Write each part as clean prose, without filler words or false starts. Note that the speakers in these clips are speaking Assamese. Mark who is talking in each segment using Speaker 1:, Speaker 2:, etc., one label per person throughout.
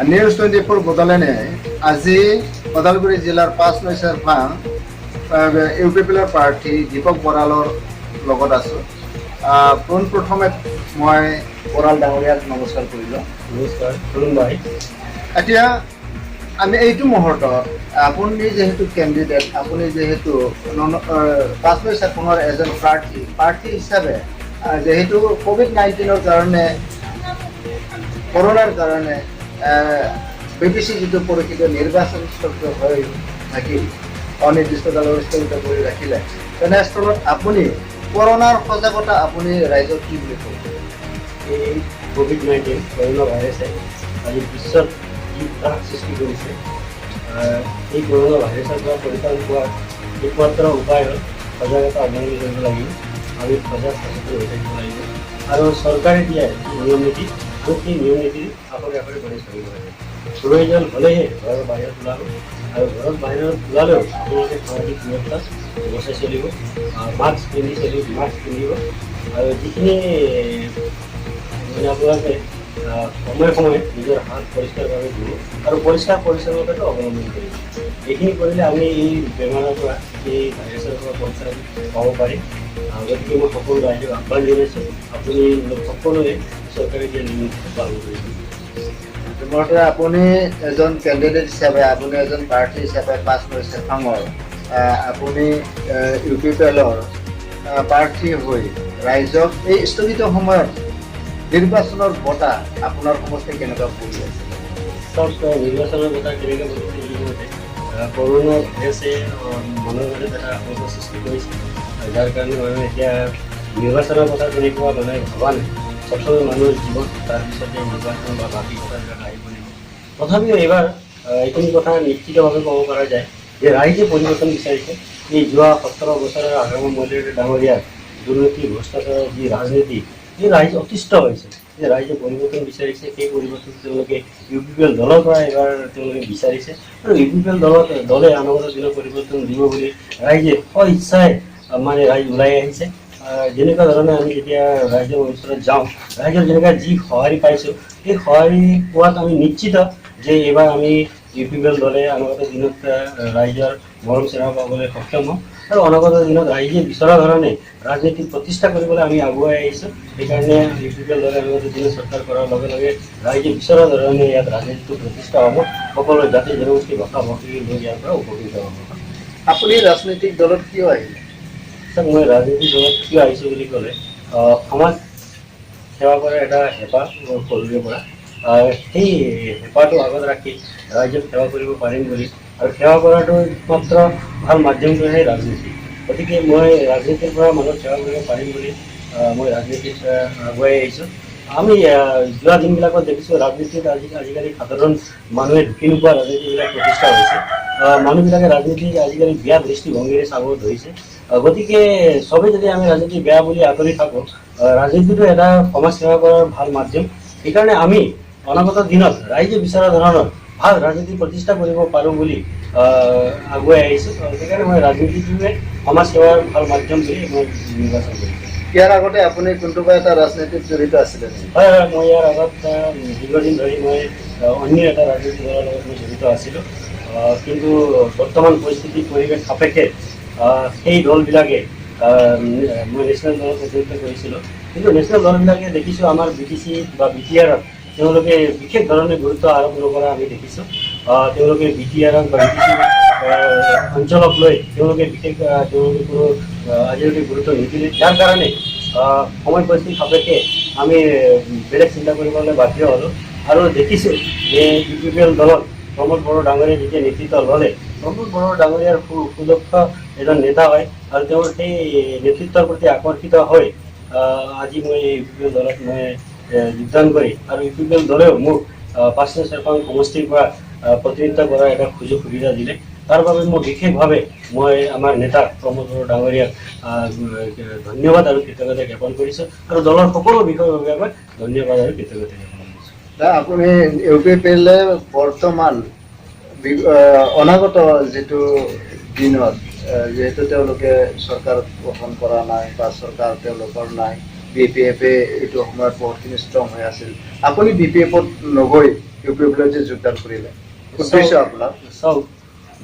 Speaker 1: নিউজ 24 বদলেনে আজি ওদালগুৰি জিলাৰ 5 নৈচাৰ ফাং ইউপিপিএলৰ প্ৰাৰ্থী দীপক বৰালৰ লগত আছোঁ। পোনপ্ৰথমে মই বৰাল ডাঙৰীয়াক নমস্কাৰ কৰিলোঁ।
Speaker 2: নমস্কাৰ খুলুমবাই।
Speaker 1: এতিয়া আমি এইটো মুহূৰ্তত আপুনি যেহেতু কেণ্ডিডেট, আপুনি যেহেতু 5 নৈচাৰ ফাঙৰ এজন প্ৰাৰ্থী হিচাপে যেহেতু কোভিড-19ৰ কাৰণে কৰোনাৰ কাৰণে বিপিসি যিটো পৰীক্ষিত নিৰ্বাচন স্থগিত হৈ থাকিল, অনিৰ্দিষ্ট কালৰ স্থগিত কৰি ৰাখিলে, তেনেস্থলত আপুনি কৰোনাৰ সজাগতা আপুনি ৰাইজক কি বুলি ক'ব?
Speaker 2: এই কোভিড-19 কৰোনা ভাইৰাছে আজি বিশ্বত যি ত্ৰাস সৃষ্টি কৰিছে, এই কৰোনা ভাইৰাছৰ পৰা পৰিত্ৰাণ পোৱাৰ একমাত্ৰ উপায় হ'ল সজাগতা অৱলম্বন কৰিব লাগিব। আমি সজাগ সচেতন হৈ থাকিব লাগিব আৰু চৰকাৰে দিয়া নিয়ম নীতি সেই নিয়ম নীতি আখৰে আখৰে কৰি চলিব লাগে। প্ৰয়োজন হ'লেহে ঘৰৰ বাহিৰত ওলাব আৰু ঘৰত বাহিৰত ওলালেও আপোনালোকে সামাজিক দূৰত্ব বচাই চলিব, মাস্ক পিন্ধি পিন্ধিব আৰু যিখিনি মানে আপোনালোকে সময়ে সময়ে নিজৰ হাত পৰিষ্কাৰভাৱে ধুব আৰু পৰিষ্কাৰ পৰিচ্ছন্নতাটো অৱলম্বন কৰিব। এইখিনি কৰিলে আমি এই বেমাৰৰ পৰা, এই ভাইৰাছৰ পৰা পৰিত্ৰাণ পাব পাৰিম। গতিকে মই সকলো ৰাইজক আহ্বান জনাইছোঁ, আপুনি সকলোৱে চৰকাৰে দিয়া নিয়ম পালন কৰিব।
Speaker 1: তোমালোকে আপুনি এজন কেণ্ডিডেট হিচাপে, আপুনি এজন প্ৰাৰ্থী হিচাপে 5 নৈচাৰ ফাঙৰ আপুনি ইউপিপিএলৰ প্ৰাৰ্থী হৈ ৰাইজক এই স্থগিত সময়ত নিৰ্বাচনৰ বঁটা আপোনাৰ সমষ্টি কেনেকুৱা পৰি আছে?
Speaker 2: চাওক, নিৰ্বাচনৰ কথা কেনেকৈ পৰিছে ইতিমধ্যে কৰোনা ভাইৰাছে মানুহৰ মাজত এটা আশংকা সৃষ্টি কৰিছে, যাৰ কাৰণে মানুহে এতিয়া নিৰ্বাচনৰ কথা তেনেকুৱা মানুহে ভবা নাই। প্ৰথমে মানুহৰ জীৱন, তাৰপিছতে নিৰ্বাচন বা বাকী কথাবিলাক আহিব লাগিব। তথাপিও এইবাৰ এইখিনি কথা নিশ্চিতভাৱে ক'ব পৰা যায় যে ৰাইজে পৰিৱৰ্তন বিচাৰিছে। এই যোৱা 17 বছৰৰ আগামী মৌলিক ডাঙৰীয়াৰ দুৰ্নীতি, ভ্ৰষ্টাচাৰৰ যি ৰাজনীতি, এই ৰাইজ অতিষ্ঠ হৈছে। যে ৰাইজে পৰিৱৰ্তন বিচাৰিছে, সেই পৰিৱৰ্তন তেওঁলোকে ইউপিপিএল দলৰ পৰা এইবাৰ তেওঁলোকে বিচাৰিছে আৰু ইউপিপিএল দলে অনাগত দিনত পৰিৱৰ্তন দিব বুলি ৰাইজে ইচ্ছাই মানে ৰাইজ ওলাই আহিছে। যেনেকুৱা ধৰণে আমি যেতিয়া ৰাইজৰ অঞ্চলত যাওঁ, ৰাইজৰ যেনেকুৱা যি সঁহাৰি পাইছোঁ, সেই সঁহাৰি পোৱাত আমি নিশ্চিত যে এইবাৰ আমি ইউপিপিএল দলে অনাগত দিনত ৰাইজৰ মৰম চেনেহ পাবলৈ সক্ষম হ'ম আৰু অনাগত দিনত ৰাইজে বিচৰা ধৰণে ৰাজনীতি প্ৰতিষ্ঠা কৰিবলৈ আমি আগুৱাই আহিছোঁ। সেইকাৰণে ইউপিপিএল দলে অনাগত দিনত চৰকাৰ কৰাৰ লগে লগে ৰাইজে বিচৰা ধৰণে ইয়াত ৰাজনীতিটো প্ৰতিষ্ঠা হ'ব, সকলো জাতি জনগোষ্ঠী ভাষা ভাষী লোক ইয়াৰ পৰা উপকৃত হ'ব।
Speaker 1: আপুনি ৰাজনৈতিক দলত কিয় আহিলে?
Speaker 2: মই ৰাজনীতিক দলত কিয় আহিছোঁ বুলি ক'লে, সমাজ সেৱা কৰাৰ এটা হেঁপাহ মোৰ সৰুৰে পৰা, সেই হেঁপাহটো আগত ৰাখি ৰাইজক সেৱা কৰিব পাৰিম বুলি, আৰু সেৱা কৰাটো একমাত্ৰ ভাল মাধ্যমটোহে ৰাজনীতি। গতিকে মই ৰাজনীতিৰ পৰা মানুহক সেৱা কৰিব পাৰিম বুলি মই ৰাজনীতিত আগুৱাই আহিছোঁ। আমি যোৱা দিনবিলাকত দেখিছোঁ ৰাজনীতিত আজিকালি সাধাৰণ মানুহে ঢুকি নোপোৱা ৰাজনীতিবিলাক প্ৰতিষ্ঠা হৈছে। মানুহবিলাকে ৰাজনীতি আজিকালি বেয়া দৃষ্টিভংগীৰে চাব ধৰিছে। গতিকে চবেই যদি আমি ৰাজনীতি বেয়া বুলি আঁতৰি থাকোঁ, ৰাজনীতিটো এটা সমাজ সেৱা কৰাৰ ভাল মাধ্যম। সেইকাৰণে আমি অনাগত দিনত ৰাইজে বিচৰা ধৰণৰ ভাল ৰাজনীতি প্ৰতিষ্ঠা কৰিব পাৰোঁ বুলি আগুৱাই আহিছোঁ। সেইকাৰণে মই ৰাজনীতিটোৱে সমাজ সেৱাৰ ভাল মাধ্যম বুলি মই নিৰ্বাচন কৰিছোঁ।
Speaker 1: ইয়াৰ আগতে আপুনি কোনোবা এটা ৰাজনীতিত জড়িত আছিলে নেকি?
Speaker 2: হয়, মই ইয়াৰ আগত দীৰ্ঘদিন ধৰি মই অন্য এটা ৰাজনীতিক দলৰ লগত মই জড়িত আছিলোঁ। কিন্তু বৰ্তমান পৰিস্থিতি পৰিৱেশ সাপেক্ষে সেই দলবিলাকে মই নেশ্যনেল দলত জড়িত কৰিছিলোঁ। কিন্তু নেশ্যনেল দলবিলাকে দেখিছোঁ আমাৰ বিটিচি বা বিটিআৰত তেওঁলোকে বিশেষ ধৰণে গুৰুত্ব আৰোপ নকৰা আমি দেখিছোঁ। তেওঁলোকে বিটিআৰক বা বিটিচি অঞ্চলক লৈ তেওঁলোকে কোনো আজিলৈকে গুৰুত্ব নিদিলে। যাৰ কাৰণে সময় পৰিস্থিতি সাপেক্ষে আমি বেলেগ চিন্তা কৰিবলৈ বাধ্য হ'লোঁ আৰু দেখিছোঁ যে ইউপিপিএল দলত প্ৰমোদ বড়ো ডাঙৰীয়াই যেতিয়া নেতৃত্ব ল'লে, প্ৰমোদ বড়ো ডাঙৰীয়াৰ সুদক্ষ এজন নেতা হয় আৰু তেওঁৰ সেই নেতৃত্বৰ প্ৰতি আকৰ্ষিত হৈ আজি মই ইউপিপিএল দলত মই যোগদান কৰি আৰু ইউপিপিএল দলেও মোক 5 নৈচাৰ ফাং সমষ্টিৰ পৰা প্ৰতিনিধিত্ব কৰাৰ এটা সুযোগ সুবিধা দিলে। তাৰ বাবে মই বিশেষভাৱে মই আমাৰ নেতা প্ৰমোদ বড়ো ডাঙৰীয়াক ধন্যবাদ আৰু কৃতজ্ঞতা জ্ঞাপন কৰিছোঁ আৰু দলৰ সকলো বিষয়ৰ বাবে মই ধন্যবাদ আৰু কৃতজ্ঞতা জ্ঞাপন কৰিছোঁ।
Speaker 1: আপুনি ইউপিপিএলে বৰ্তমান অনাগত যিটো দিনত যিহেতু তেওঁলোকে চৰকাৰ গঠন কৰা নাই বা চৰকাৰ তেওঁলোকৰ নাই, BPF এইটো সময়ত বহুতখিনি ষ্ট্ৰং হৈ আছিল। আপুনি BPF নগৈ ইউ পি পি এলত যে যোগদান কৰিলে উদ্দেশ্য আপোনাৰ?
Speaker 2: চাওক,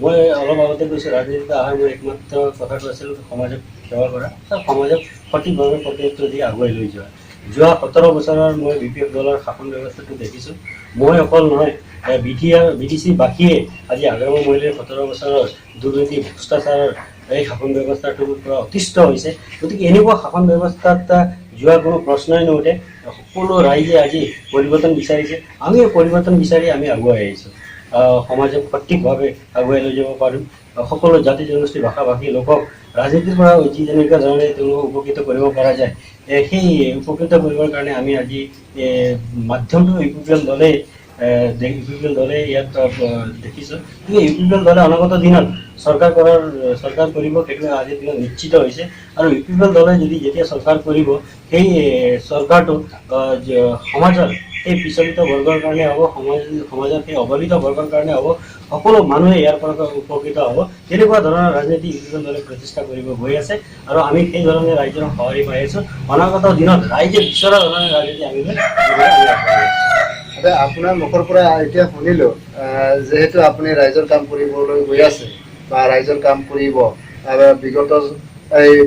Speaker 2: মই অলপ আগতে কৈছোঁ ৰাজনীতিত অহাৰ মোৰ একমাত্ৰ কথাটো আছিল সমাজক সেৱা কৰা, সমাজক সঠিকভাৱে প্ৰতিনিধিত্ব দি আগুৱাই লৈ যোৱা। যোৱা 17 বছৰৰ মই BPF দলৰ শাসন ব্যৱস্থাটো দেখিছোঁ। মই অকল নহয়, BTC বাকীয়ে আজি আগ্ৰামৰ মহিলাৰ 17 বছৰৰ দুৰ্নীতি ভ্ৰষ্টাচাৰৰ এই শাসন ব্যৱস্থাটোৰ পৰা অতিষ্ঠ হৈছে। গতিকে এনেকুৱা শাসন ব্যৱস্থাত যোৱা কোনো প্ৰশ্নই নুঠে। সকলো ৰাইজে আজি পৰিৱৰ্তন বিচাৰিছে, আমিও পৰিৱৰ্তন বিচাৰি আমি আগুৱাই আহিছোঁ। সমাজক সঠিকভাৱে আগুৱাই লৈ যাব পাৰিম। সকলো জাতি জনগোষ্ঠী ভাষা ভাষী লোকক ৰাজনীতিৰ পৰা যি যেনেকুৱা ধৰণে তেওঁলোকক উপকৃত কৰিব পৰা যায়, সেই উপকৃত কৰিবৰ কাৰণে আমি আজি মাধ্যমটো UPPL দলে ইয়াত দেখিছোঁ। কিন্তু UPPL দলে অনাগত দিনত চৰকাৰ কৰিব, সেইটো আজিৰ দিনত নিশ্চিত হৈছে। আৰু UPPL দলে যেতিয়া চৰকাৰ কৰিব, সেই চৰকাৰটো সমাজৰ সেই পিছলিত বৰ্গৰ কাৰণে হ'ব, সমাজৰ সেই অৱহেলিত বৰ্গৰ কাৰণে হ'ব। সকলো মানুহে ইয়াৰ পৰা উপকৃত হ'ব। তেনেকুৱা ধৰণৰ ৰাজনীতি UPPL দলে প্ৰতিষ্ঠা কৰিব গৈ আছে আৰু আমি সেই ধৰণে ৰাইজৰ সঁহাৰি পাই আছোঁ। অনাগত দিনত ৰাইজে বিচৰা ধৰণে ৰাজনীতি আমি
Speaker 1: আপোনাৰ মুখৰ পৰা এতিয়া শুনিলোঁ, যিহেতু আপুনি ৰাইজৰ কাম কৰিবলৈ গৈ আছে বা ৰাইজৰ কাম কৰিব,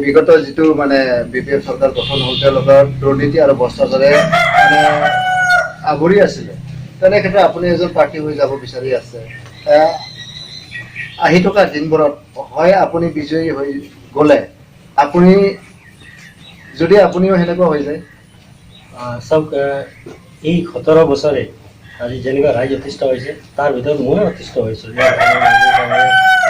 Speaker 1: বিগত যিটো মানে BPF চৰকাৰ গঠন হ'ল, তেওঁলোকৰ দুৰ্নীতি আৰু ভ্ৰষ্টাচাৰে মানে আগুৰি আছিলে। তেনে ক্ষেত্ৰত আপুনি এজন প্ৰাৰ্থী হৈ যাব বিচাৰি আছে। আহি থকা দিনবোৰত হয় আপুনি বিজয়ী হৈ গ'লে, আপুনিও সেনেকুৱা হৈ যায়।
Speaker 2: চাওক, এই 17 বছৰে আজি যেনেকুৱা ৰাইজ অতিষ্ঠ হৈছে, তাৰ ভিতৰত ময়ো অতিষ্ঠ হৈছোঁ।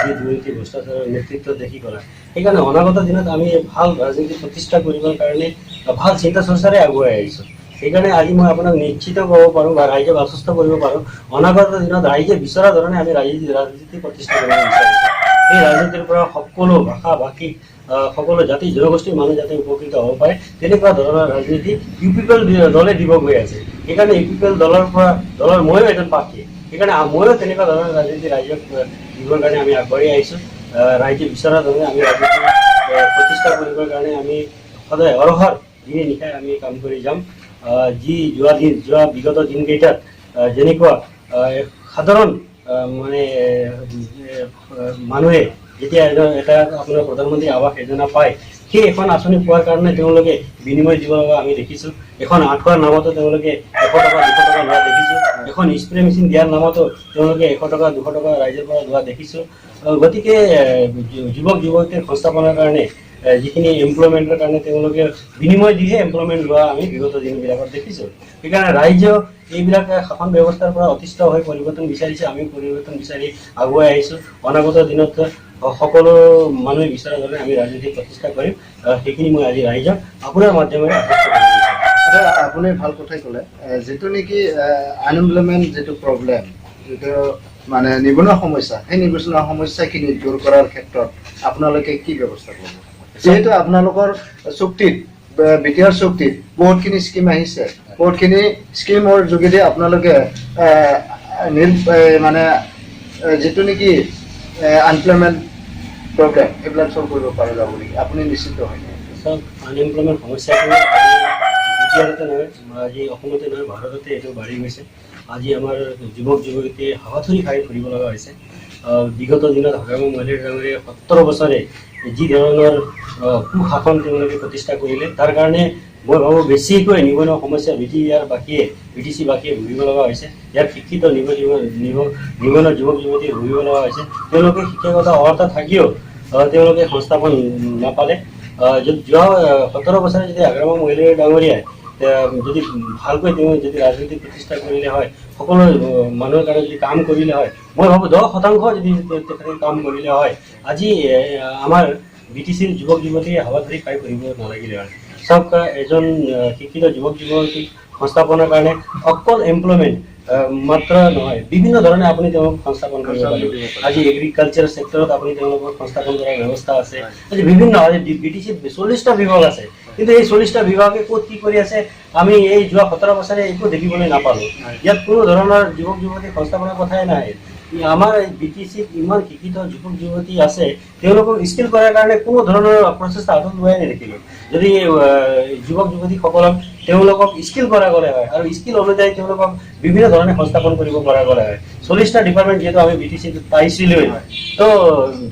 Speaker 2: যি দুৰ্নীতি ভ্ৰষ্টাচাৰৰ নেতৃত্ব দেখি পেলাই, সেইকাৰণে অনাগত দিনত আমি ভাল ৰাজনীতি প্ৰতিষ্ঠা কৰিবৰ কাৰণে ভাল চিন্তা চৰ্চাৰে আগুৱাই আহিছোঁ। সেইকাৰণে আজি মই আপোনাক নিশ্চিত ক'ব পাৰোঁ বা ৰাইজক আশ্বস্ত কৰিব পাৰোঁ, অনাগত দিনত ৰাইজে বিচৰা ধৰণে আমি ৰাজনীতি প্ৰতিষ্ঠা কৰিব বিচাৰিছোঁ। এই ৰাজনীতিৰ পৰা সকলো ভাষা ভাষী সকলো জাতি জনগোষ্ঠীৰ মানুহ যাতে উপকৃত হ'ব পাৰে, তেনেকুৱা ধৰণৰ ৰাজনীতি UPPL দলে দিব গৈ আছে। সেইকাৰণে UPPL দলৰ ময়ো এজন প্ৰাৰ্থী। সেইকাৰণে ময়ো তেনেকুৱা ধৰণৰ ৰাজনীতি ৰাইজক দিবৰ কাৰণে আমি আগবাঢ়ি আহিছোঁ। ৰাইজে বিচৰা ধৰণে আমি ৰাজনীতি প্ৰতিষ্ঠা কৰিবৰ কাৰণে আমি সদায় অৰহৰ দিনে নিশাই আমি কাম কৰি যাম। যোৱা বিগত দিনকেইটাত যেনেকুৱা সাধাৰণ মানে মানুহে যেতিয়া এটা আপোনাৰ প্ৰধানমন্ত্ৰী আৱাস যোজনা পায়, সেই এখন আঁচনি পোৱাৰ কাৰণে তেওঁলোকে বিনিময় দিব লগা আমি দেখিছোঁ। এখন আঁঠুৱাৰ নামতো তেওঁলোকে 100 টকা 200 টকা লোৱা দেখিছোঁ। এখন স্প্ৰে মেচিন দিয়াৰ নামতো তেওঁলোকে 100 টকা 200 টকা ৰাইজৰ পৰা লোৱা দেখিছোঁ। গতিকে যুৱক যুৱতীৰ সংস্থাপনৰ কাৰণে যিখিনি এমপ্লয়মেণ্টৰ কাৰণে তেওঁলোকে বিনিময় দিহে এমপ্লয়মেণ্ট লোৱা আমি বিগত দিনবিলাকত দেখিছোঁ। সেইকাৰণে ৰাইজেও এইবিলাক শাসন ব্যৱস্থাৰ পৰা অতিষ্ঠ হৈ পৰিৱৰ্তন বিচাৰিছে, আমি পৰিৱৰ্তন বিচাৰি আগুৱাই আহিছোঁ। অনাগত দিনত সকলো মানুহে বিচৰা ধৰণে আমি ৰাজনীতি প্ৰতিষ্ঠা কৰিম। সেইখিনি মই আজি ৰাইজক আপোনাৰ মাধ্যমেৰে আশ্বস্ত কৰিব বিচাৰিছোঁ।
Speaker 1: আপুনি ভাল কথাই ক'লে, যিটো নেকি আনএমপ্লয়মেণ্ট যিটো প্ৰব্লেম, যিটো মানে নিবনুৱা সমস্যা, সেই নিবনুৱা সমস্যাখিনি দূৰ কৰাৰ ক্ষেত্ৰত আপোনালোকে কি ব্যৱস্থা কৰিব? যিহেতু আপোনালোকৰ চুক্তিত, BTR চুক্তিত বহুতখিনি স্কিম আহিছে, বহুতখিনি স্কিমৰ যোগেদি আপোনালোকে মানে যিটো নেকি আনএমপ্লয়মেণ্ট প্ৰব্লেম, এইবিলাক চল্ভ কৰিব পৰা যাব নেকি? আপুনি নিশ্চিত হয়?
Speaker 2: চাওক, আনএমপ্লয়মেণ্ট সমস্যাটো BTRতে নহয়, আজি অসমতে নহয়, ভাৰততে এইটো বাঢ়ি গৈছে। আজি আমাৰ যুৱক যুৱতীয়ে হাবাথুৰি খাই ফুৰিব লগা হৈছে। বিগত দিনত আগ্ৰামৰ মহিলাৰ ডাঙৰীয়ে 17 বছৰে যি ধৰণৰ কুশাসন তেওঁলোকে প্ৰতিষ্ঠা কৰিলে, তাৰ কাৰণে মই ভাবোঁ বেছিকৈ নিবনুৱা সমস্যা BTC বাকীয়ে ভুগিব লগা হৈছে। ইয়াৰ শিক্ষিত নিবনুৱা যুৱক যুৱতীয়ে ভুগিব লগা হৈছে। তেওঁলোকে শিক্ষাগত অৰ্হতা থাকিও তেওঁলোকে সংস্থাপন নাপালে। যোৱা 17 বছৰে যদি আগ্ৰামৰ মহিলাৰ ডাঙৰীয়াই যদি ভালকৈ তেওঁ যদি ৰাজনীতি প্ৰতিষ্ঠা কৰিলে হয়, সকলো মানুহৰ কাৰণে যদি কাম কৰিলে হয়, মই ভাবোঁ 10% যদি তেখেতে কাম কৰিলে হয়, আজি আমাৰ BTCৰ যুৱক যুৱতীয়ে হাবাথুৰি খাই ফুৰিব নালাগিলে হয়। চাওক, এজন শিক্ষিত যুৱক যুৱতীক সংস্থাপনৰ কাৰণে অকল এমপ্লয়মেণ্ট মাত্ৰ নহয়, বিভিন্ন ধৰণে আপুনি তেওঁলোকক সংস্থাপন কৰিব পাৰিব। আজি এগ্ৰিকালচাৰ ছেক্টৰত আপুনি তেওঁলোকক সংস্থাপন কৰাৰ ব্যৱস্থা আছে। আজি BTCত 40টা বিভাগ আছে, কিন্তু এই 40টা বিভাগে ক'ত কি কৰি আছে আমি এই যোৱা 17 বছৰে একো দেখিবলৈ নাপালোঁ। ইয়াত কোনো ধৰণৰ যুৱক যুৱতীক সংস্থাপনৰ কথাই নাই। আমাৰ BTCত ইমান শিক্ষিত যুৱক যুৱতী আছে, তেওঁলোকক স্কিল কৰাৰ কাৰণে কোনো ধৰণৰ প্ৰচেষ্টা হাতত লোৱাই নেদেখিলোঁ। যদি যুৱক যুৱতীসকলক তেওঁলোকক স্কিল কৰা গ'লে হয় আৰু স্কিল অনুযায়ী তেওঁলোকক বিভিন্ন ধৰণে সংস্থাপন কৰিব পৰা গ'লে হয়। 40টা ডিপাৰ্টমেণ্ট যিহেতু আমি BTC পাইছিলোঁ, তো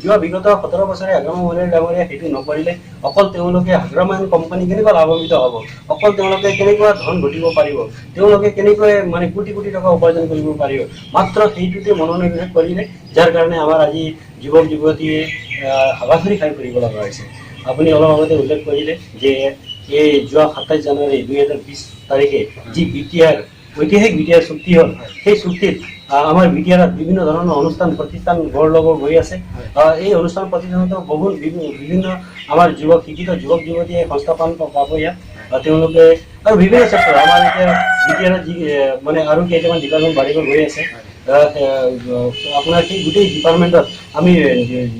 Speaker 2: যোৱা বিগত 17 বছৰে হাগ্ৰামা মহিলাৰী ডাঙৰীয়া সেইটো নকৰিলে অকল তেওঁলোকে হাগ্ৰামা কোম্পানী কেনেকুৱা লাভান্বিত হ'ব, অকল তেওঁলোকে কেনেকুৱা ধন ঘটিব পাৰিব, তেওঁলোকে কেনেকৈ মানে কোটি কোটি টকা উপাৰ্জন কৰিব পাৰিব, মাত্ৰ সেইটোতে মনোনিৱেশ কৰিলে, যাৰ কাৰণে আমাৰ আজি যুৱক যুৱতীয়ে হাবাথুৰি খাই ফুৰিব লগা হৈছে। আপুনি অলপ আগতে উল্লেখ কৰিলে যে এই যোৱা 27 জানুৱাৰী 2020 তাৰিখে যি BTR ঐতিহাসিক BTR চুক্তি হ'ল, সেই চুক্তিত আমাৰ BTRত বিভিন্ন ধৰণৰ অনুষ্ঠান প্ৰতিষ্ঠান গঢ় ল'ব গৈ আছে। এই অনুষ্ঠান প্ৰতিষ্ঠানতো বহুত বিভিন্ন আমাৰ শিক্ষিত যুৱক যুৱতীয়ে সংস্থাপন পাব ইয়াত। তেওঁলোকে আৰু বিভিন্ন ক্ষেত্ৰত আমাৰ এতিয়া BTRত যি মানে আৰু কেইটামান ডিপাৰ্টমেণ্ট বাঢ়িব গৈ আছে। আপোনাৰ সেই গোটেই ডিপাৰ্টমেণ্টত আমি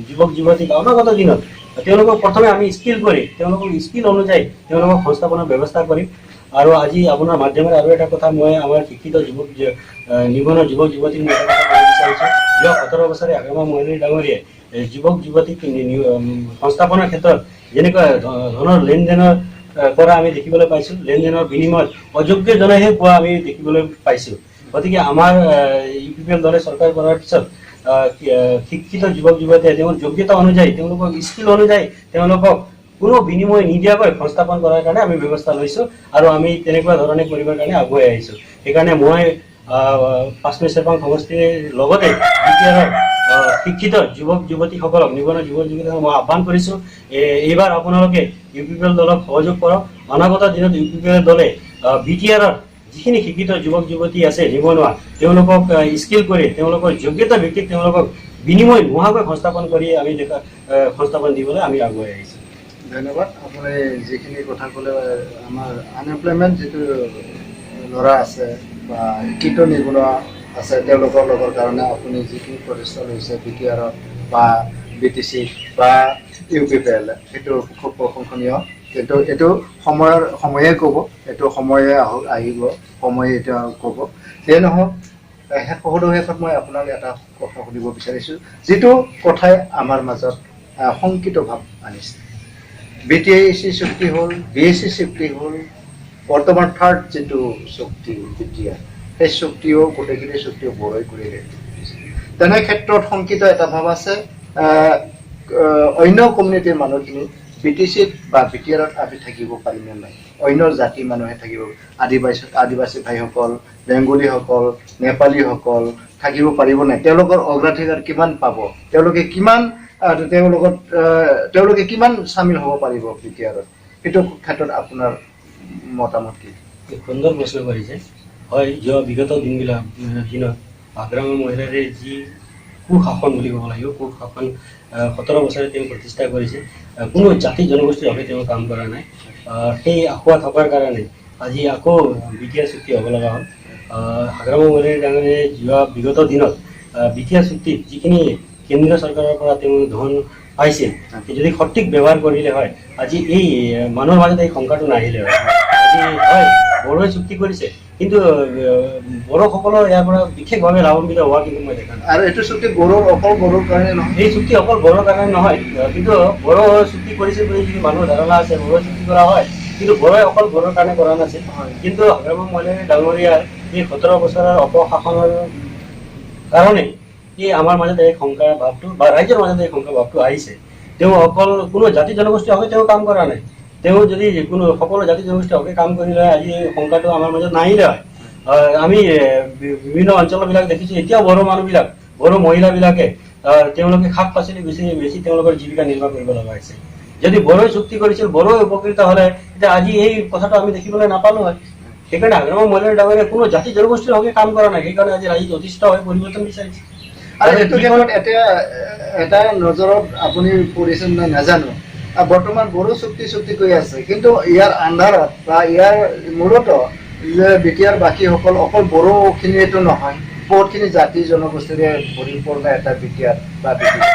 Speaker 2: যুৱক যুৱতীক অনাগত দিনত তেওঁলোকক প্ৰথমে আমি স্কিল কৰি তেওঁলোকক স্কিল অনুযায়ী তেওঁলোকক সংস্থাপনৰ ব্যৱস্থা কৰিম। আৰু আজি আপোনাৰ মাধ্যমেৰে আৰু এটা কথা মই আমাৰ শিক্ষিত নিবনুৱা যুৱক যুৱতীক বিচাৰিছোঁ, যোৱা 17 বছৰে হাগ্ৰামা মহিলাৰী ডাঙৰীয়াই যুৱক যুৱতীক সংস্থাপনৰ ক্ষেত্ৰত যেনেকুৱা ধনৰ লেনদেনৰ পৰা আমি দেখিবলৈ পাইছোঁ, লেনদেনৰ বিনিময়ত অযোগ্যজনেহে পোৱা আমি দেখিবলৈ পাইছোঁ। গতিকে আমাৰ UPPL দলে চৰকাৰ কৰাৰ পিছত শিক্ষিত যুৱক যুৱতীয়ে তেওঁৰ যোগ্যতা অনুযায়ী তেওঁলোকক স্কিল অনুযায়ী তেওঁলোকক কোনো বিনিময় নিদিয়াকৈ সংস্থাপন কৰাৰ কাৰণে আমি ব্যৱস্থা লৈছোঁ আৰু আমি তেনেকুৱা ধৰণে কৰিবৰ কাৰণে আগুৱাই আহিছোঁ। সেইকাৰণে মই 5 নং চেৰপাং সমষ্টিৰ লগতে BTRৰ শিক্ষিত যুৱক যুৱতীসকলক নিবনুৱা যুৱক যুৱতীসকলক মই আহ্বান কৰিছোঁ, এইবাৰ আপোনালোকে UPPL দলক সহযোগ কৰক। অনাগত দিনত UPPL দলে BTRৰ যিখিনি শিক্ষিত যুৱক যুৱতী আছে নিবনুৱা, তেওঁলোকক স্কিল কৰি তেওঁলোকৰ যোগ্যতা ভিত্তিত তেওঁলোকক বিনিময় নোহোৱাকৈ সংস্থাপন কৰি আমি সংস্থাপন দিবলৈ আমি আগুৱাই আহিছোঁ।
Speaker 1: ধন্যবাদ। আপুনি যিখিনি কথা ক'লে, আমাৰ আনএমপ্লয়মেণ্ট যিটো ল'ৰা আছে বা শিক্ষিত নিবনুৱা আছে তেওঁলোকৰ লগৰ কাৰণে আপুনি যিখিনি প্ৰচেষ্টা লৈছে BTRত বা BTC বা UPPL, সেইটো খুব প্ৰশংসনীয়। কিন্তু এইটো সময়ে ক'ব, এইটো সময়ে আহিব, সময়ে এতিয়া ক'ব। সেয়ে নহওক, শেষত মই আপোনাক এটা কথা সুধিব বিচাৰিছোঁ, যিটো কথাই আমাৰ মাজত শংকিত ভাৱ আনিছে। BTC চুক্তি হ'ল, BSc চুক্তি হ'ল, বৰ্তমান থাৰ্ড যিটো চুক্তি BTR, সেই চুক্তিও গোটেইখিনি চুক্তিও বৰৈ কৰি তেনে ক্ষেত্ৰত শংকিত এটা ভাৱ আছে। অন্য কমিউনিটিৰ মানুহখিনি BTCত বা BTRত আমি থাকিব পাৰিম নে নাই, অন্য জাতি মানুহে থাকিব, আদিবাসী ভাইসকল, বেংগলীসকল, নেপালীসকল থাকিব পাৰিব নাই, তেওঁলোকৰ অগ্ৰাধিকাৰ কিমান পাব, তেওঁলোকে কিমান চামিল হ'ব পাৰিব BTRত, সেইটো ক্ষেত্ৰত আপোনাৰ মতামত কি?
Speaker 2: সুন্দৰ প্ৰশ্ন কৰিছে। হয়, যোৱা বিগত দিনত হাগ্ৰামা মহিলাৰী যি কুশাসন বুলি ক'ব লাগিব, কুশাসন 17 বছৰে তেওঁ প্ৰতিষ্ঠা কৰিছে, কোনো জাতি জনগোষ্ঠীৰ হকে তেওঁ কাম কৰা নাই। সেই আখুৱা থকাৰ কাৰণে আজি আকৌ BTR চুক্তি হ'ব লগা হ'ল। হাগ্ৰামা মহিলাৰী ডাঙৰীয়াই যোৱা বিগত দিনত BTR চুক্তিত যিখিনি কেন্দ্ৰীয় চৰকাৰৰ পৰা তেওঁ ধন পাইছিল, যদি সঠিক ব্যৱহাৰ কৰিলে হয়, আজি এই মানুহৰ মাজত এই শংকাটো নাহিলে হয়। আজি হয় বড়োৱে চুক্তি কৰিছে, কিন্তু বড়োসকলৰ ইয়াৰ পৰা বিশেষভাৱে লাভান্বিত হোৱা কিন্তু মই দেখা নাই।
Speaker 1: আৰু এইটো চুক্তি অকল বড়োৰ কাৰণে নহয়,
Speaker 2: এই চুক্তি অকল বড়োৰ কাৰণে নহয়, কিন্তু বড়ো চুক্তি কৰিছে বুলি যদি মানুহৰ ধাৰণা আছে, বড়ো চুক্তি কৰা হয়, কিন্তু বড়োৱে অকল বড়োৰ কাৰণে কৰা নাছিল। কিন্তু হাগ্ৰামা মহিলাৰী ডাঙৰীয়াৰ এই 17 বছৰৰ অপশাসনৰ কাৰণে এই আমাৰ মাজত এই শংকাৰ ভাৱটো বা ৰাইজৰ মাজত এই শংকাৰ ভাৱটো আহিছে। তেওঁ অকল কোনো জাতি জনগোষ্ঠীৰ হকে তেওঁ কাম কৰা নাই। তেওঁ যদি সকলো জাতি জনগোষ্ঠীৰ হকে কাম কৰিলে আজি এই শংকাটো আমাৰ মাজত নাহিলে হয়। আমি বিভিন্ন অঞ্চলবিলাক দেখিছোঁ, এতিয়াও বড়ো মানুহবিলাক, বড়ো মহিলাবিলাকে তেওঁলোকে শাক পাচলি বেছি তেওঁলোকৰ জীৱিকা নিৰ্বাহ কৰিব লগা হৈছে। যদি বড়োৱে চুক্তি কৰিছিল, বড়োৱে উপকৃত হ'লে এতিয়া আজি এই কথাটো আমি দেখিবলৈ নাপালো হয়। সেইকাৰণে হাগ্ৰামা মহিলাৰী ডাঙৰীয়াই কোনো জাতি জনগোষ্ঠীৰ হকে কাম কৰা নাই, সেইকাৰণে আজি ৰাইজ যথেষ্ট হৈ পৰিৱৰ্তন বিচাৰিছে।
Speaker 1: আৰু এইটো ক্ষেত্ৰত এতিয়া এটা নজৰত আপুনি পৰিছে নাই নাজানো, বৰ্তমান বড়ো চুক্তি কৰি আছে, কিন্তু ইয়াৰ আন্ধাৰত বা ইয়াৰ মূলত যে BTR বাকীসকল অকল বড়োখিনিয়েতো নহয়, বহুতখিনি জাতি জনগোষ্ঠীৰে পৰিপূৰ্ণ এটা BTR বা BTC।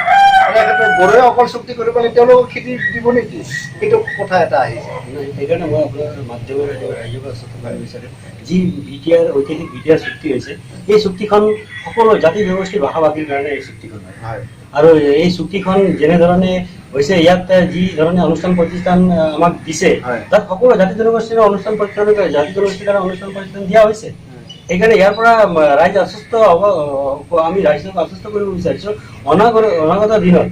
Speaker 1: বড়োৱে অকল চুক্তি কৰিব লাগে, তেওঁলোকক খেতি দিব নেকি, সেইটো কথা এটা আহিছে।
Speaker 2: সেইকাৰণে মই আপোনাৰ মাধ্যমেৰে ৰাইজক সচেতন কৰিব বিচাৰিম, যি BTR ঐতিহাসিক BTR চুক্তি হৈছে, এই চুক্তিখন সকলো জাতি জনগোষ্ঠীৰ ভাষা ভাষীৰ কাৰণে এই চুক্তিখন হয়। আৰু এই চুক্তিখন যেনেধৰণে হৈছে ইয়াত যি ধৰণে অনুষ্ঠান প্ৰতিষ্ঠান আমাক দিছে
Speaker 1: হয়।
Speaker 2: তাত সকলো জাতি জনগোষ্ঠীৰ অনুষ্ঠান প্ৰতিষ্ঠান জাতি জনগোষ্ঠীৰ কাৰণে অনুষ্ঠান প্ৰতিষ্ঠান দিয়া হৈছে। সেইকাৰণে ইয়াৰ পৰা ৰাইজ আশ্বস্ত হ'ব। আমি ৰাইজক আশ্বস্ত কৰিব বিচাৰিছোঁ অনাগত দিনত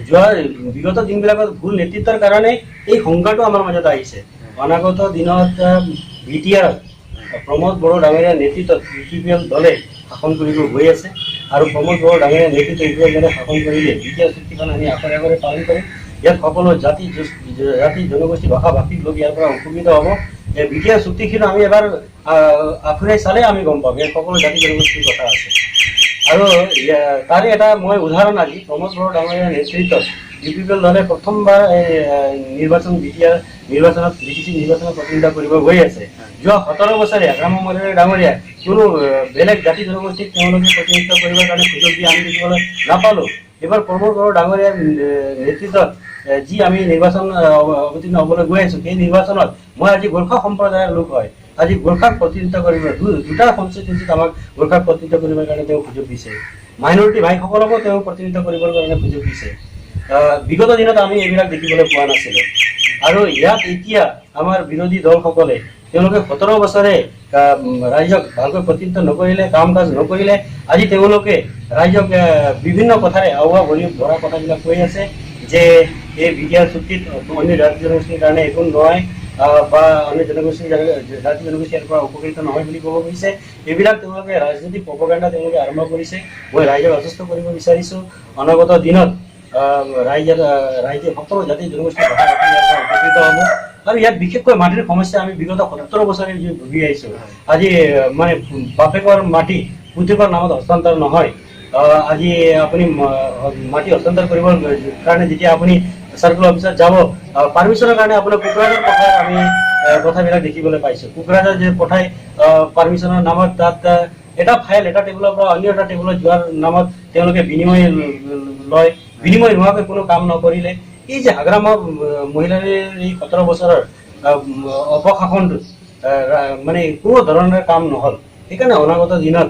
Speaker 2: যোৱা বিগত দিনবিলাকত ভুল নেতৃত্বৰ কাৰণে এই সংঘাটো আমাৰ মাজত আহিছে। অনাগত দিনত BTR প্ৰমোদ বড়ো ডাঙৰীয়াৰ নেতৃত্বত UPPL দলে শাসন কৰিব গৈ আছে আৰু প্ৰমোদ বড়ো ডাঙৰীয়াৰ নেতৃত্বত UPPL দলে শাসন কৰিলে BTR চুক্তিখন আমি আখৰে আখৰে পালন কৰিম। ইয়াত সকলো জাতি জনগোষ্ঠী ভাষা ভাষিক লোক ইয়াৰ পৰা উপকৃত হ'ব। এই BTR চুক্তিখন আমি এবাৰ আখৰে চালে আমি গম পাম ইয়াত সকলো জাতি জনগোষ্ঠীৰ কথা আছে। আৰু তাৰে এটা মই উদাহৰণ আজি প্ৰমোদ বড়ো ডাঙৰীয়াৰ নেতৃত্বত UPPL দলে প্ৰথমবাৰ নিৰ্বাচন নিৰ্বাচনত BTC নিৰ্বাচনত প্ৰতিনিধিত্ব কৰিব গৈ আছে। যোৱা 17 বছৰীয়া গ্ৰাম্য মৰ্যাদা ডাঙৰীয়া কোনো বেলেগ জাতি জনগোষ্ঠীক তেওঁলোকে প্ৰতিনিধিত্ব কৰিবৰ কাৰণে সুযোগ দি আমি দেখিবলৈ নাপালোঁ। এইবাৰ প্ৰমোদ বড়ো ডাঙৰীয়াৰ নেতৃত্বত যি আমি নিৰ্বাচন অৱতীৰ্ণ হ'বলৈ গৈ আছোঁ, সেই নিৰ্বাচনত মই আজি গোৰ্খা সম্প্ৰদায়ৰ লোক হয়, আজি গোৰ্খাক প্ৰতিনিধিত্ব কৰিব দুটা কনষ্টিটুৱেঞ্চিত আমাক গোৰ্খাক প্ৰতিনিধিত্ব কৰিবৰ কাৰণে তেওঁ সুযোগ দিছে। মাইনৰিটি ভাইসকলকো তেওঁ প্ৰতিনিধিত্ব কৰিবৰ কাৰণে সুযোগ দিছে। বিগত দিনত আমি এইবিলাক দেখিবলৈ পোৱা নাছিলোঁ। আৰু ইয়াত এতিয়া আমাৰ বিৰোধী দলসকলে তেওঁলোকে 17 বছৰে ৰাইজক ভালকৈ প্ৰতিনিধিত্ব নকৰিলে, কাম কাজ নকৰিলে। আজি তেওঁলোকে ৰাইজক বিভিন্ন কথাৰে আওয়া ভৰা কথাবিলাক কৈ আছে যে এই BTR চুক্তিত অন্য জাতি জনগোষ্ঠীৰ কাৰণে একো নহয় বা অন্য জাতি জনগোষ্ঠী ইয়াৰ পৰা উপকৃত নহয় বুলি ক'ব খুজিছে। এইবিলাক তেওঁলোকে ৰাজনৈতিক প্ৰপাগাণ্ডা তেওঁলোকে আৰম্ভ কৰিছে। মই ৰাইজক আশ্বস্ত কৰিব বিচাৰিছোঁ অনাগত দিনত ৰাইজে সকলো জাতি জনগোষ্ঠীৰ ভাষা ভাষী ইয়াৰ পৰা উপকৃত হ'ব। আৰু ইয়াত বিশেষকৈ মাটিৰ সমস্যা আমি বিগত 17 বছৰে যি ভুগি আহিছোঁ। আজি মানে বাপেকৰ মাটি পুতেকৰ নামত হস্তান্তৰ নহয়। আজি আপুনি মাটি হস্তান্তৰ কৰিবৰ কাৰণে যেতিয়া আপুনি চাৰ্কল অফিচত যাব, পাৰ্মিশ্যনৰ কাৰণে আপোনাৰ কোকৰাঝাৰ পঠাই আমি কথাবিলাক দেখিবলৈ পাইছোঁ। কোকৰাঝাৰ যে পঠাই পাৰ্মিশ্যনৰ নামত তাত এটা ফাইল এটা টেবুলৰ পৰা অন্য এটা টেবুলত যোৱাৰ নামত তেওঁলোকে বিনিময় লয়। বিনিময় নোহোৱাকৈ কোনো কাম নকৰিলে। এই যে হাগ্ৰামৰ মহিলাৰ এই 17 বছৰৰ অপশাসনটোত মানে কোনো ধৰণৰ কাম নহ'ল। সেইকাৰণে অনাগত দিনত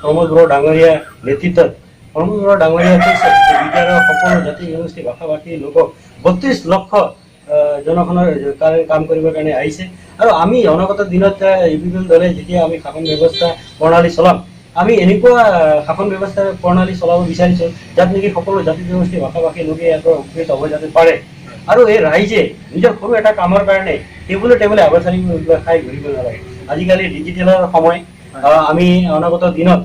Speaker 2: প্ৰমোদ বড়ো ডাঙৰীয়াৰ নেতৃত্বত প্ৰমোদ বড়ো ডাঙৰীয়াই কৈছে যে BTR সকলো জাতি জনগোষ্ঠী ভাষা ভাষী লোকক 32 লক্ষ জনগণৰ কাম কৰিবৰ কাৰণে আহিছে। আৰু আমি অনাগত দিনত UPPL দলে যেতিয়া আমি শাসন ব্যৱস্থা প্ৰণালী চলাম, আমি এনেকুৱা শাসন ব্যৱস্থা প্ৰণালী চলাব বিচাৰিছোঁ যাত নেকি সকলো জাতি জনগোষ্ঠী ভাষা ভাষী লোকে ইয়াৰ পৰা উপকৃত হ'ব যাতে পাৰে। আৰু এই ৰাইজে নিজৰ সৰু এটা কামৰ কাৰণে টেবুলে আৱচাৰি খাই ঘূৰিব নালাগে। আজিকালি ডিজিটেলৰ সময়। আমি অনাগত দিনত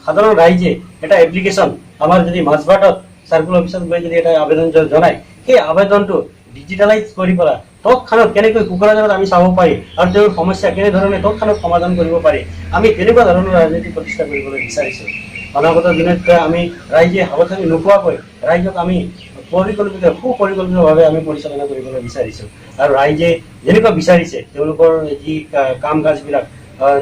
Speaker 2: সাধাৰণ ৰাইজে এটা এপ্লিকেশ্যন আমাৰ যদি মাজবাটত চাৰ্কুল অফিচত গৈ যদি এটা আবেদন জনায়, সেই আবেদনটো ডিজিটেলাইজ কৰি পেলাই তৎক্ষণাত কেনেকৈ কোকৰাঝাৰত আমি চাব পাৰি আৰু তেওঁৰ সমস্যা কেনেধৰণে তৎক্ষণাত সমাধান কৰিব পাৰি, আমি তেনেকুৱা ধৰণৰ ৰাজনীতি প্ৰতিষ্ঠা কৰিবলৈ বিচাৰিছোঁ। অনাগত দিনত আমি ৰাইজে সাৱধানী নোপোৱাকৈ ৰাইজক আমি সুপৰিকল্পিতভাৱে আমি পৰিচালনা কৰিবলৈ বিচাৰিছোঁ। আৰু ৰাইজে যেনেকুৱা বিচাৰিছে তেওঁলোকৰ যি কাম কাজবিলাক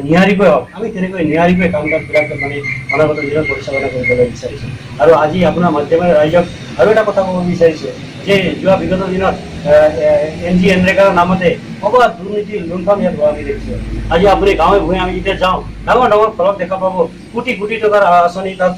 Speaker 2: নিয়াৰিকৈ হওক, আমি তেনেকৈ নিয়াৰিকৈ কাম কাজবিলাক মানে অনাগত দিনত পৰিচালনা কৰিবলৈ বিচাৰিছোঁ। আৰু আজি আপোনাৰ মাধ্যমেৰে ৰাইজক আৰু এটা কথা ক'ব বিচাৰিছোঁ যে যোৱা বিগত দিনত NG NREGAৰ নামতে অবাধ দুৰ্নীতি লুণ্ঠন ইয়াত হোৱা আমি দেখিছোঁ। আজি আপুনি গাঁৱে ভূঞে আমি যেতিয়া যাওঁ ডাঙৰ ডাঙৰ ফলক দেখা পাব, কোটি কোটি টকাৰ আঁচনি তাত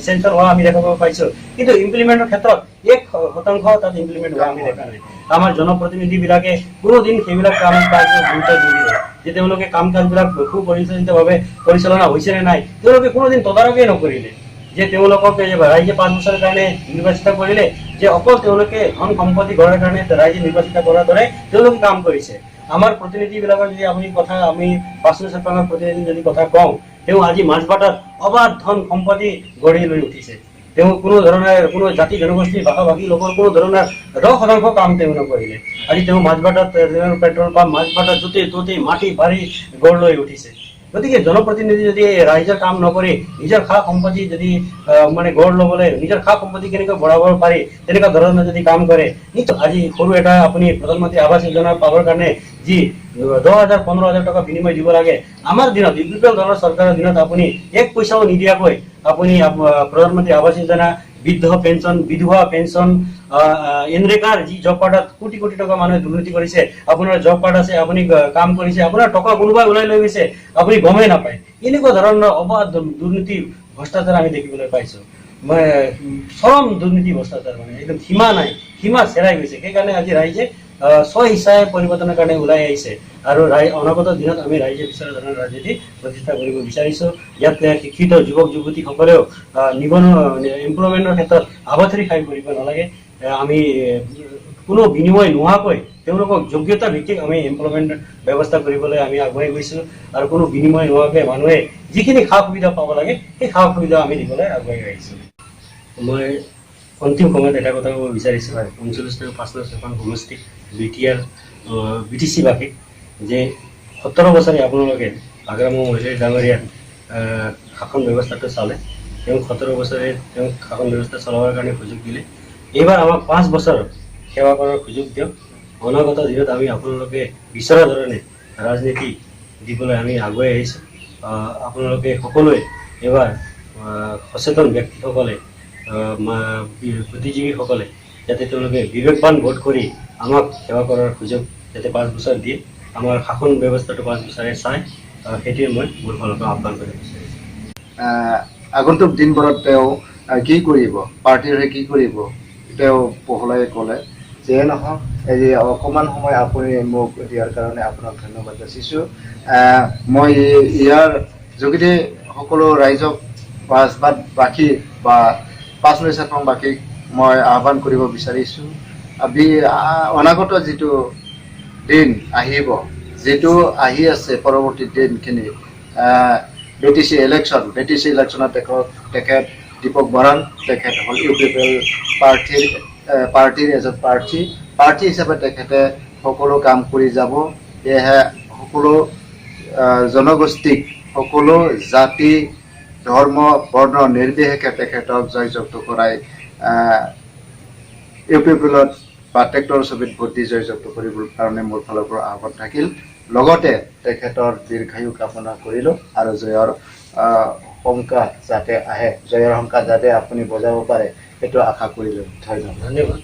Speaker 2: চেঞ্চন হোৱা আমি দেখা পাইছোঁ। কিন্তু ইমপ্লিমেণ্টৰ ক্ষেত্ৰত 1% তাত ইমপ্লিমেণ্ট হোৱা আমি দেখা নাই। আমাৰ জনপ্ৰতিনিধিবিলাকে কোনোদিন সেইবিলাক কাম কাজ গুৰুত্ব নিদিয়ে যে তেওঁলোকে কাম কাজবিলাক সুপৰিচালিতভাৱে পৰিচালনা হৈছে নে নাই, তেওঁলোকে কোনোদিন তদাৰকেই নকৰিলে। যে তেওঁলোকক ৰাইজে 5 বছৰৰ কাৰণে নিৰ্বাচিত কৰিলে, যে অকল তেওঁলোকে ধন সম্পত্তি গঢ়াৰ কাৰণে ৰাইজে নিৰ্বাচিত কৰাৰ দৰে তেওঁলোকে কাম কৰিছে। আমাৰ প্ৰতিনিধিবিলাকৰ যদি আমি 5 প্ৰতিনিধি যদি কথা কওঁ, তেওঁ আজি মাজবাটত অবাধ ধন সম্পত্তি গঢ়ি লৈ উঠিছে। তেওঁ কোনো জাতি জনগোষ্ঠীৰ ভাষা ভাষী লোকৰ কোনো ধৰণৰ 10% কাম তেওঁ নকৰিলে। আজি তেওঁ মাজবাটত পেট্ৰল পাম্প মাজবাটত য'তে ত'তে মাটি বাৰী গঢ় লৈ উঠিছে। গতিকে জনপ্ৰতিনিধি যদি ৰাইজৰ কাম নকৰি নিজৰ খা সম্পত্তি যদি মানে গঢ় ল'বলৈ নিজৰ খা সম্পত্তি কেনেকৈ বঢ়াব পাৰি তেনেকুৱা ধৰণৰ যদি কাম কৰে, নিশ্চয় আজি সৰু এটা আপুনি প্ৰধানমন্ত্ৰী আৱাস যোজনা পাবৰ কাৰণে যি 10,000-15,000 টকা বিনিময় দিব লাগে, আমাৰ দিনত UPPL দলৰ চৰকাৰৰ দিনত আপুনি 1 পইচাও নিদিয়াকৈ আপুনি প্ৰধানমন্ত্ৰী আৱাস যোজনা, বৃদ্ধ পেঞ্চন, বিধৱা পেঞ্চন, NREGAৰ যি জব কাৰ্ডত কোটি কোটি টকা মানুহে দুৰ্নীতি কৰিছে, আপোনাৰ জব কাৰ্ড আছে, আপুনি কাম কৰিছে, আপোনাৰ টকা কোনোবাই ওলাই লৈ গৈছে, আপুনি গমেই নাপায়। এনেকুৱা ধৰণৰ অবাধ দুৰ্নীতি ভ্ৰষ্টাচাৰ আমি দেখিবলৈ পাইছোঁ। মই চৰম দুৰ্নীতি অৱস্থা তাৰমানে একদম সীমা নাই, সীমা চেৰাই গৈছে। সেইকাৰণে আজি ৰাইজে স্ব ইচ্ছাই পৰিৱৰ্তনৰ কাৰণে ওলাই আহিছে আৰু অনাগত দিনত আমি ৰাইজে বিচৰা ধৰণৰ ৰাজনীতি প্ৰতিষ্ঠা কৰিব বিচাৰিছোঁ। ইয়াত শিক্ষিত যুৱক যুৱতীসকলেও নিবনুৱা এমপ্লয়মেণ্টৰ ক্ষেত্ৰত আবাথৰি খাই কৰিব নালাগে। আমি কোনো বিনিময় নোহোৱাকৈ তেওঁলোকক যোগ্যতা ভিত্তিক আমি এমপ্লয়মেণ্ট ব্যৱস্থা কৰিবলৈ আমি আগুৱাই গৈছোঁ আৰু কোনো বিনিময় নোহোৱাকৈ মানুহে যিখিনি সা সুবিধা পাব লাগে সেই সা সুবিধা আমি দিবলৈ আগুৱাই আহিছোঁ। মই অন্তিম সময়ত এটা কথা ক'ব বিচাৰিছোঁ, 39 5 এখন সমষ্টি BTC-বাসীক যে 17 বছৰে আপোনালোকে আগ্ৰামৰ মহিলাই ডাঙৰীয়াৰ শাসন ব্যৱস্থাটো চালে, তেওঁক 17 বছৰে তেওঁক শাসন ব্যৱস্থা চলাবৰ কাৰণে সুযোগ দিলে। এইবাৰ আমাক 5 বছৰ সেৱা কৰাৰ সুযোগ দিয়ক। অনাগত দিনত আমি আপোনালোকে বিচৰা ধৰণে ৰাজনীতি দিবলৈ আমি আগুৱাই আহিছোঁ। আপোনালোকে সকলোৱে এইবাৰ সচেতন ব্যক্তিসকলে বুদ্ধিজীৱীসকলে যাতে তেওঁলোকে বিবেকবান ভোট কৰি আমাক সেৱা কৰাৰ সুযোগ যাতে 5 বছৰ দিয়ে, আমাৰ শাসন ব্যৱস্থাটো 5 বছৰে চাই, সেইটোৱে মই মোৰ ফালৰ পৰা আহ্বান কৰিব বিচাৰিছোঁ।
Speaker 1: আগন্তুক দিনবোৰত তেওঁ কি কৰিব, পাৰ্টিৰ হৈ কি কৰিব, তেওঁ বহলাই ক'লে। যিয়ে নহওক, এই অকণমান সময় আপুনি মোক দিয়াৰ কাৰণে আপোনাক ধন্যবাদ যাচিছোঁ। মই ইয়াৰ যোগেদি সকলো ৰাইজক বাসী বা 5 চেৰফাংবাসীক মই আহ্বান কৰিব বিচাৰিছোঁ। অনাগত যিটো দিন আহিব, যিটো আহি আছে পৰৱৰ্তী দিনখিনি, BTC ইলেকশ্যনত তেখেত দীপক বৰান, তেখেত হ'ল UPPL পাৰ্টিৰ এজন প্ৰাৰ্থী হিচাপে তেখেতে সকলো কাম কৰি যাব। সেয়েহে সকলো জনগোষ্ঠীক, সকলো জাতি ধৰ্ম বৰ্ণ নিৰ্বিশেষে তেখেতক জয়যুক্ত কৰাই UPPL-ত বা ট্ৰেক্টৰ ছবিত ভোট দি জয়যুক্ত কৰিবৰ কাৰণে মোৰ ফালৰ পৰা আহ্বান থাকিল। লগতে তেখেতৰ দীৰ্ঘায়ু কামনা কৰিলোঁ আৰু জয়ৰ শংকা যাতে আহে, জয়ৰ শংকা যাতে আপুনি বজাব পাৰে সেইটো আশা কৰিলোঁ। ধন্যবাদ।